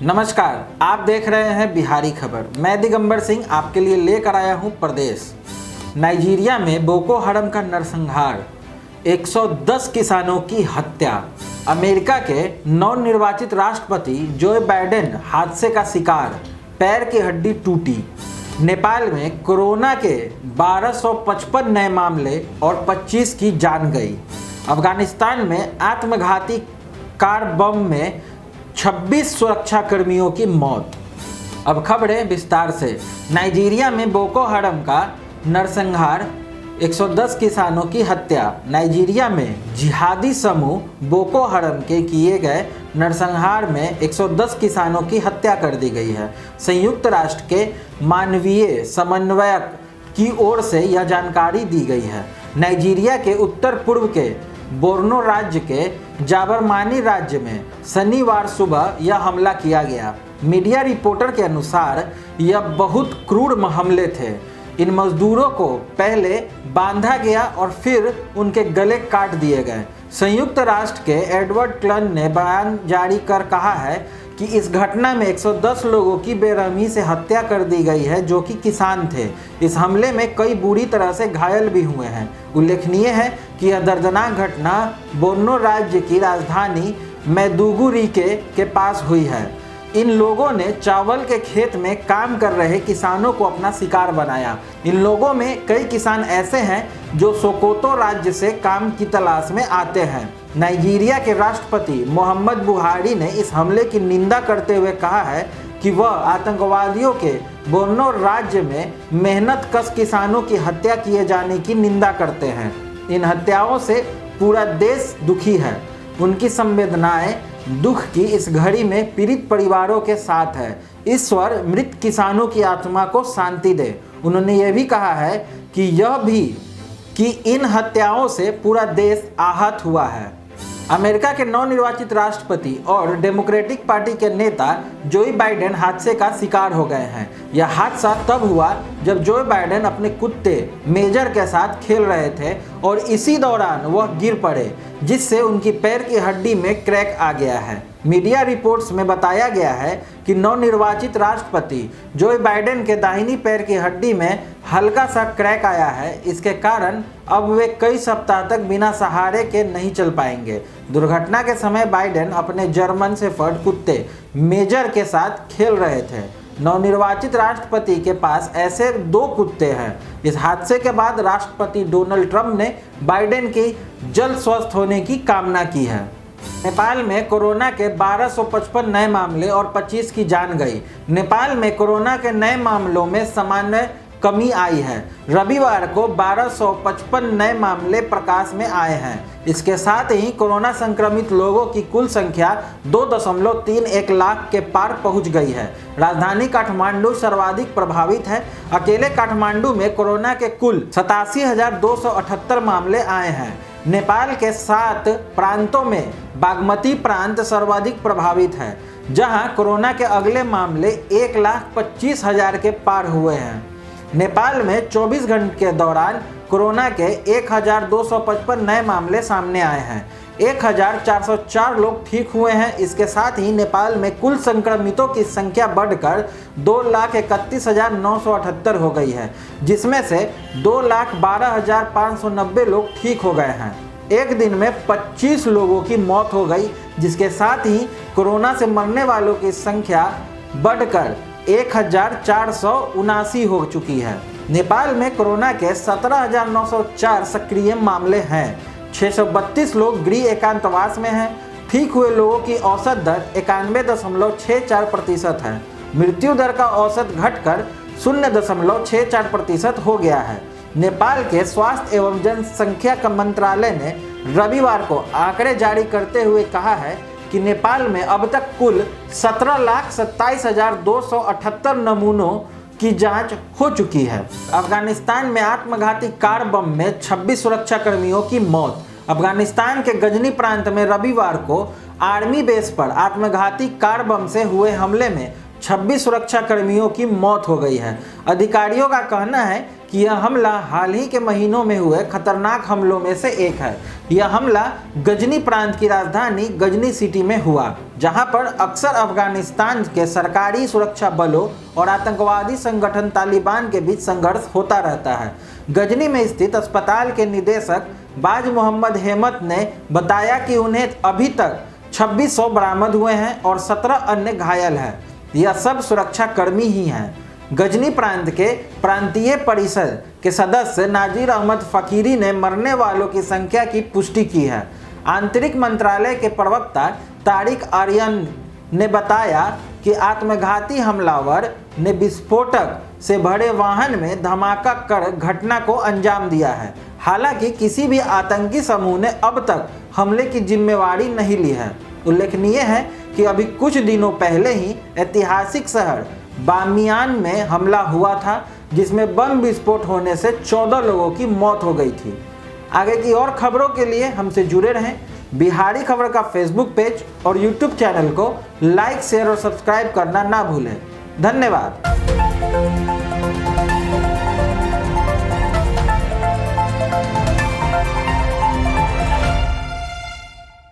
नमस्कार, आप देख रहे हैं बिहारी खबर। मैं दिगंबर सिंह आपके लिए लेकर आया हूं प्रदेश। नाइजीरिया में बोको हरम का नरसंहार, 110 किसानों की हत्या, अमेरिका के नवनिर्वाचित राष्ट्रपति जो बाइडेन हादसे का शिकार, पैर की हड्डी टूटी। नेपाल में कोरोना के 1255 नए मामले और 25 की जान गई। अफगानिस्तान में आत्मघाती कार बम में 26 सुरक्षाकर्मियों की मौत। अब खबरें विस्तार से। नाइजीरिया में बोको हरम का नरसंहार, 110 किसानों की हत्या। नाइजीरिया में जिहादी समूह बोको हरम के किए गए नरसंहार में 110 किसानों की हत्या कर दी गई है। संयुक्त राष्ट्र के मानवीय समन्वयक की ओर से यह जानकारी दी गई है। नाइजीरिया के उत्तर पूर्व के बोर्नो राज्य के जाबरमानी राज्य में शनिवार सुबह यह हमला किया गया। मीडिया रिपोर्टर के अनुसार यह बहुत क्रूर हमले थे। इन मजदूरों को पहले बांधा गया और फिर उनके गले काट दिए गए। संयुक्त राष्ट्र के एडवर्ड क्लन ने बयान जारी कर कहा है कि इस घटना में 110 लोगों की बेरहमी से हत्या कर दी गई है जो कि किसान थे। इस हमले में कई बुरी तरह से घायल भी हुए हैं। उल्लेखनीय है कि यह दर्दनाक घटना बोर्नो राज्य की राजधानी मैदुगुरी के पास हुई है। इन लोगों ने चावल के खेत में काम कर रहे किसानों को अपना शिकार बनाया। इन लोगों में कई किसान ऐसे हैं जो सोकोतो राज्य से काम की तलाश में आते हैं। नाइजीरिया के राष्ट्रपति मोहम्मद बुहारी ने इस हमले की निंदा करते हुए कहा है कि वह आतंकवादियों के बोर्नो राज्य में मेहनतकश किसानों की हत्या किए जाने की निंदा करते हैं। इन हत्याओं से पूरा देश दुखी है। उनकी संवेदनाएं दुख की इस घड़ी में पीड़ित परिवारों के साथ है। ईश्वर मृत किसानों की आत्मा को शांति दे। उन्होंने यह भी कहा है कि इन हत्याओं से पूरा देश आहत हुआ है। अमेरिका के नवनिर्वाचित राष्ट्रपति और डेमोक्रेटिक पार्टी के नेता जो बाइडेन हादसे का शिकार हो गए हैं। यह हादसा तब हुआ जब जो बाइडेन अपने कुत्ते मेजर के साथ खेल रहे थे और इसी दौरान वह गिर पड़े, जिससे उनकी पैर की हड्डी में क्रैक आ गया है। मीडिया रिपोर्ट्स में बताया गया है कि नवनिर्वाचित राष्ट्रपति जो बाइडेन के दाहिनी पैर की हड्डी में हल्का सा क्रैक आया है। इसके कारण अब वे कई सप्ताह तक बिना सहारे के नहीं चल पाएंगे। दुर्घटना के समय बाइडेन अपने जर्मन शेफर्ड कुत्ते मेजर के साथ खेल रहे थे। नवनिर्वाचित राष्ट्रपति के पास ऐसे 2 कुत्ते हैं। इस हादसे के बाद राष्ट्रपति डोनाल्ड ट्रंप ने बाइडेन की जल्द स्वस्थ होने की कामना की है। नेपाल में कोरोना के 1255 नए मामले और 25 की जान गई। नेपाल में कोरोना के नए मामलों में सामान्य कमी आई है। रविवार को 1255 नए मामले प्रकाश में आए हैं। इसके साथ ही कोरोना संक्रमित लोगों की कुल संख्या 2.31 लाख के पार पहुंच गई है। राजधानी काठमांडू सर्वाधिक प्रभावित है। अकेले काठमांडू में कोरोना के कुल 87,278 मामले आए हैं। नेपाल के 7 प्रांतों में बागमती प्रांत सर्वाधिक प्रभावित है, जहां कोरोना के अगले मामले 1,25,000 के पार हुए हैं। नेपाल में 24 घंटे के दौरान कोरोना के 1,255 नए मामले सामने आए हैं। 1,404 लोग ठीक हुए हैं। इसके साथ ही नेपाल में कुल संक्रमितों की संख्या बढ़कर 2,31,978 हो गई है, जिसमें से 2,12,590 लोग ठीक हो गए हैं। एक दिन में 25 लोगों की मौत हो गई, जिसके साथ ही कोरोना से मरने वालों की संख्या बढ़कर 1,479 हो चुकी है। नेपाल में कोरोना के 17,904 सक्रिय मामले हैं। 632 लोग गृह एकांतवास में हैं। ठीक हुए लोगों की औसत दर 91.64% है। मृत्यु दर का औसत घटकर 0.64% हो गया है। नेपाल के स्वास्थ्य एवं जनसंख्या मंत्रालय ने रविवार को आंकड़े जारी करते हुए कहा है कि नेपाल में अब तक कुल 17,27,278 नमूनों की जांच हो चुकी है। अफगानिस्तान में आत्मघाती कार बम में 26 सुरक्षाकर्मियों की मौत। अफगानिस्तान के गजनी प्रांत में रविवार को आर्मी बेस पर आत्मघाती कार बम से हुए हमले में 26 सुरक्षाकर्मियों की मौत हो गई है। अधिकारियों का कहना है कि यह हमला हाल ही के महीनों में हुए खतरनाक हमलों में से एक है। यह हमला गजनी प्रांत की राजधानी गजनी सिटी में हुआ, जहां पर अक्सर अफगानिस्तान के सरकारी सुरक्षा बलों और आतंकवादी संगठन तालिबान के बीच संघर्ष होता रहता है। गजनी में स्थित अस्पताल के निदेशक बाज मोहम्मद हेमत ने बताया कि उन्हें अभी तक 2600 बरामद हुए हैं और 17 अन्य घायल हैं। यह सब सुरक्षा कर्मी ही हैं। गजनी प्रांत के प्रांतीय परिषद के सदस्य नाजीर अहमद फकीरी ने मरने वालों की संख्या की पुष्टि की है। आंतरिक मंत्रालय के प्रवक्ता तारिक आर्यन ने बताया कि आत्मघाती हमलावर ने विस्फोटक से भरे वाहन में धमाका कर घटना को अंजाम दिया है। हालांकि किसी भी आतंकी समूह ने अब तक हमले की जिम्मेवारी नहीं ली है। उल्लेखनीय है कि अभी कुछ दिनों पहले ही ऐतिहासिक शहर बामियान में हमला हुआ था, जिसमें बम विस्फोट होने से 14 लोगों की मौत हो गई थी। आगे की और खबरों के लिए हमसे जुड़े रहें। बिहारी खबर का फेसबुक पेज और यूट्यूब चैनल को लाइक, शेयर और सब्सक्राइब करना ना भूलें। धन्यवाद।